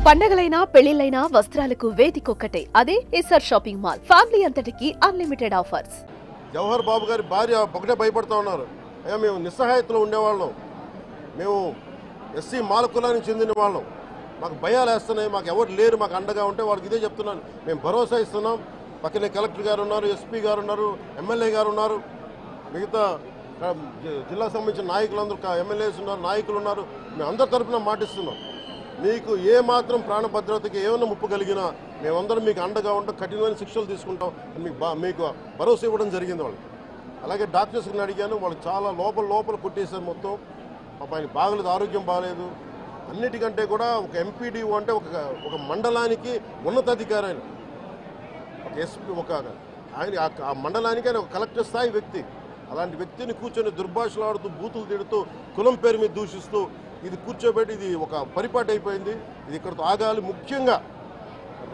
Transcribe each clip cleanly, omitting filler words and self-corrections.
పండగలైనా పెళ్లిళ్లైనా వస్త్రాలకు వేదికొక్కటే అదే SR shopping mall. Family అంతటికి unlimited offers. Jawahar బాబు గారి భార్య ఒకటే భయపడతా ఉన్నారు. అయ్యా మేము నిస్సహాయతలో ఉండేవాళ్ళం, మేము ఎస్సీ మాల కులానికి చెందిన వాళ్ళం, మాకు భయాలు వేస్తున్నాయి, మాకు ఎవరు లేరు మాకు అండగా ఉంటే వాళ్ళకి ఇదే చెప్తున్నాను. మేము భరోసా ఇస్తున్నాం. పక్కనే కలెక్టర్ గారు ఉన్నారు, ఎస్పీ గారు ఉన్నారు, ఎమ్మెల్యే గారు ఉన్నారు, మిగతా జిల్లా సంబంధించిన నాయకులందరూ ఎమ్మెల్యేస్ ఉన్నారు, నాయకులు ఉన్నారు. మేము అందరి తరఫున మాటిస్తున్నాం. మీకు ఏ మాత్రం ప్రాణ భద్రతకి ఏమైనా ముప్పు కలిగినా మేమందరం మీకు అండగా ఉంటాం, కఠినమైన శిక్షలు తీసుకుంటాం మీకు భరోసా ఇవ్వడం జరిగింది వాళ్ళకి. అలాగే డాక్టర్స్ని అడిగాను, వాళ్ళు చాలా లోపల కొట్టేశారు మొత్తం. ఆయన బాగలేదు, ఆరోగ్యం బాగలేదు. అన్నిటికంటే కూడా ఒక ఎంపీడీఓ అంటే ఒక మండలానికి ఉన్నతాధికారి, ఆయన ఒక ఎస్పీ, ఆయన ఆ మండలానికి ఆయన ఒక కలెక్టర్ స్థాయి వ్యక్తి. అలాంటి వ్యక్తిని కూర్చొని దుర్భాషలాడుతూ, బూతులు తిడుతూ, కులం పేరు మీద దూషిస్తూ ఇది కూర్చోబెట్టి ఇది ఒక పరిపాటి అయిపోయింది. ఇది ఇక్కడితో ఆగాలి. ముఖ్యంగా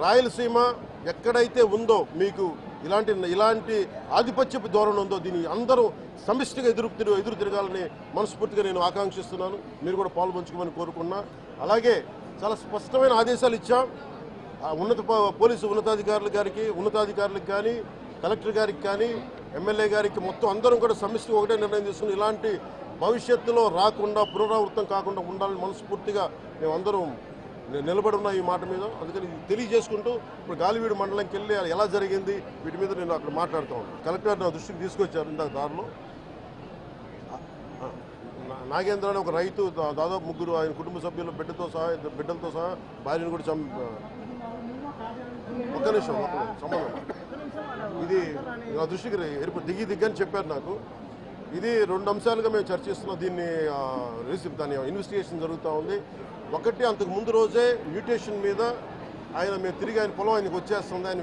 రాయలసీమ ఎక్కడైతే ఉందో మీకు ఇలాంటి ఆధిపత్యపు ధోరణి ఉందో దీన్ని అందరూ సమిష్టిగా ఎదురు తిరగాలని మనస్ఫూర్తిగా నేను ఆకాంక్షిస్తున్నాను. మీరు కూడా పాల్పంచుకోమని కోరుకున్నా. అలాగే చాలా స్పష్టమైన ఆదేశాలు ఇచ్చాం. పోలీసు ఉన్నతాధికారులకు కానీ కలెక్టర్ గారికి కానీ ఎమ్మెల్యే గారికి మొత్తం అందరం కూడా సమిష్టిగా ఒకటే నిర్ణయం తీసుకుని ఇలాంటి భవిష్యత్తులో రాకుండా పునరావృతం కాకుండా ఉండాలని మనస్ఫూర్తిగా మేమందరం నిలబడి ఉన్న ఈ మాట మీద. అందుకని తెలియజేసుకుంటూ ఇప్పుడు గాలివీడు మండలంకి వెళ్ళి ఎలా జరిగింది వీటి మీద నేను అక్కడ మాట్లాడుతూ ఉన్నాను. కలెక్టర్ నా దృష్టికి తీసుకొచ్చారు ఇందాక దారిలో. నాగేంద్ర అనే ఒక రైతు దాదాపు ముగ్గురు ఆయన కుటుంబ సభ్యులు బిడ్డలతో సహా భార్యను కూడా ఒక్క నిమిషం సంబంధం ఇది నా దృష్టికి దిగ్గని చెప్పారు నాకు. ఇది 2 అంశాలుగా మేము చర్చిస్తున్నాం. దాని ఇన్వెస్టిగేషన్ జరుగుతూ ఉంది. ఒకటి, అంతకు ముందు రోజే మ్యూటేషన్ మీద మేము తిరిగి ఆయన పొలం ఆయనకు వచ్చేస్తుంది, ఆయన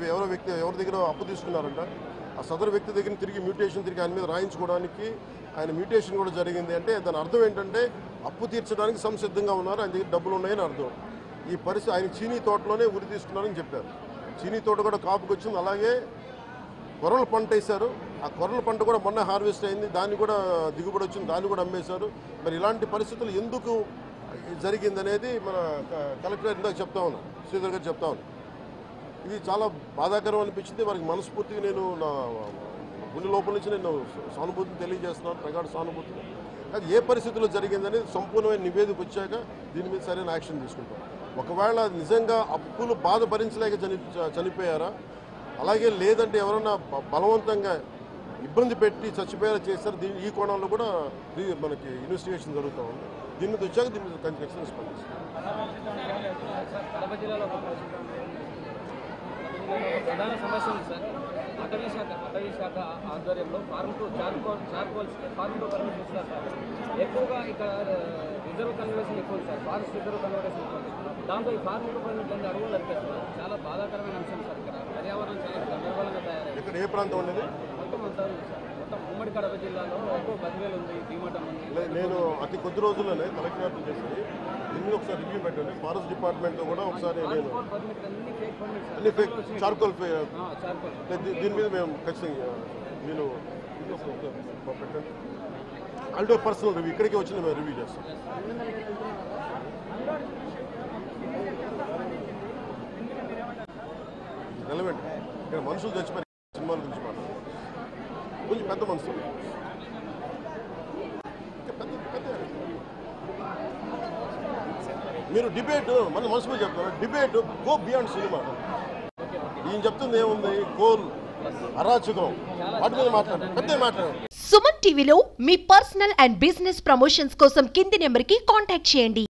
ఎవరి దగ్గర అప్పు తీసుకున్నారంట. ఆ సదరు వ్యక్తి దగ్గర తిరిగి ఆయన మీద రాయించుకోవడానికి ఆయన మ్యూటేషన్ కూడా జరిగింది. అంటే దాని అర్థం ఏంటంటే అప్పు తీర్చడానికి సంసిద్ధంగా ఉన్నారు, ఆయన దగ్గర డబ్బులు ఉన్నాయని అర్థం. ఈ పరిస్థితి ఆయన చీనీ తోటలోనే ఉరి తీసుకున్నారని చెప్పారు. చీనీ తోట కూడా కాపుకి వచ్చింది. అలాగే కొర్రల పంట వేశారు. ఆ కొర్రల పంట కూడా మొన్న హార్వెస్ట్ అయింది, దాన్ని కూడా దిగుబడి వచ్చింది, దాన్ని కూడా అమ్మేశారు. మరి ఇలాంటి పరిస్థితులు ఎందుకు జరిగిందనేది మన కలెక్టర్ ఇందాక చెప్తా ఉన్నాను, శ్రీధర్ గారు చెప్తా ఉన్నాను. ఇది చాలా బాధాకరం అనిపించింది. వారికి మనస్ఫూర్తిగా నేను నా గుండె లోపల నుంచి నేను సానుభూతిని తెలియజేస్తున్నాను, ప్రగాఢ సానుభూతిని. అది ఏ పరిస్థితుల్లో జరిగిందనేది సంపూర్ణమైన నివేదిక వచ్చాక దీని మీద సరైన యాక్షన్ తీసుకుంటాం. ఒకవేళ నిజంగా అప్పులు బాధ భరించలేక చనిపోయారా, అలాగే లేదంటే ఎవరన్నా బలవంతంగా ఇబ్బంది పెట్టి చచ్చిపోయేలా చేశారు, ఈ కోణంలో కూడా మనకి ఇన్వెస్టిగేషన్ జరుగుతూ ఉంది. దీని మీద వచ్చాక దీని మీద ఖచ్చితంగా స్పందిస్తాం. ప్రధాన సమస్య ఉంది సార్. అటవీ శాఖ ఆధ్వర్యంలో ఫార్మ్ టు పర్మిట్ ఇస్తారు సార్. ఎక్కువగా ఇక్కడ రిజర్వ్ కన్వర్షన్ ఎక్కువ సార్, ఫారెస్ట్ రిజర్వ్ కన్వర్షన్ ఎక్కువ. దాంతో ఈ ఫార్మ్ టు పర్మిట్ అంటే అడుగులు అనిపిస్తున్నారు. చాలా బాధాకరమైన అంశం సార్. ఇక్కడ పర్యావరణం చాలా గందరగోళంగా తయారైంది. ఇక్కడ ఏ ప్రాంతం ఉండేది? మొత్తం అంతా ఉంది సార్. మొత్తం ఉమ్మడి కడప జిల్లాలో ఎక్కువ బదివేలు ఉంది, భీమటం ఉంది. నేను అతి కొద్ది రోజుల్లోనే కలెక్టర్ చేసి దీన్ని ఒకసారి రివ్యూ పెట్టండి. ఫారెస్ట్ డిపార్ట్మెంట్తో కూడా ఒకసారి నేను అన్ని ఫేక్ చార్కోల్ దీని మీద మేము ఖచ్చితంగా నేను పెట్టండి. అంటే పర్సనల్ రివ్యూ ఇక్కడికి వచ్చి మేము రివ్యూ చేస్తాం. రెలవెంట్ ఇక్కడ మనుషులు చచ్చిపోయి సినిమాల గురించి మాట్లాడారు. కొంచెం పెద్ద మనుషులు, మీరు డిబేట్ మన మనసులో చెప్తారు. Debate go beyond cinema. ఈయన చెప్తుంది ఏముంది, కోల్ అరాచకం, వాటి మీద మాట్లాడారు. సుమన్ టీవీలో మీ పర్సనల్ అండ్ బిజినెస్ ప్రమోషన్స్ కోసం కింది నెంబర్కి కాంటాక్ట్ చేయండి.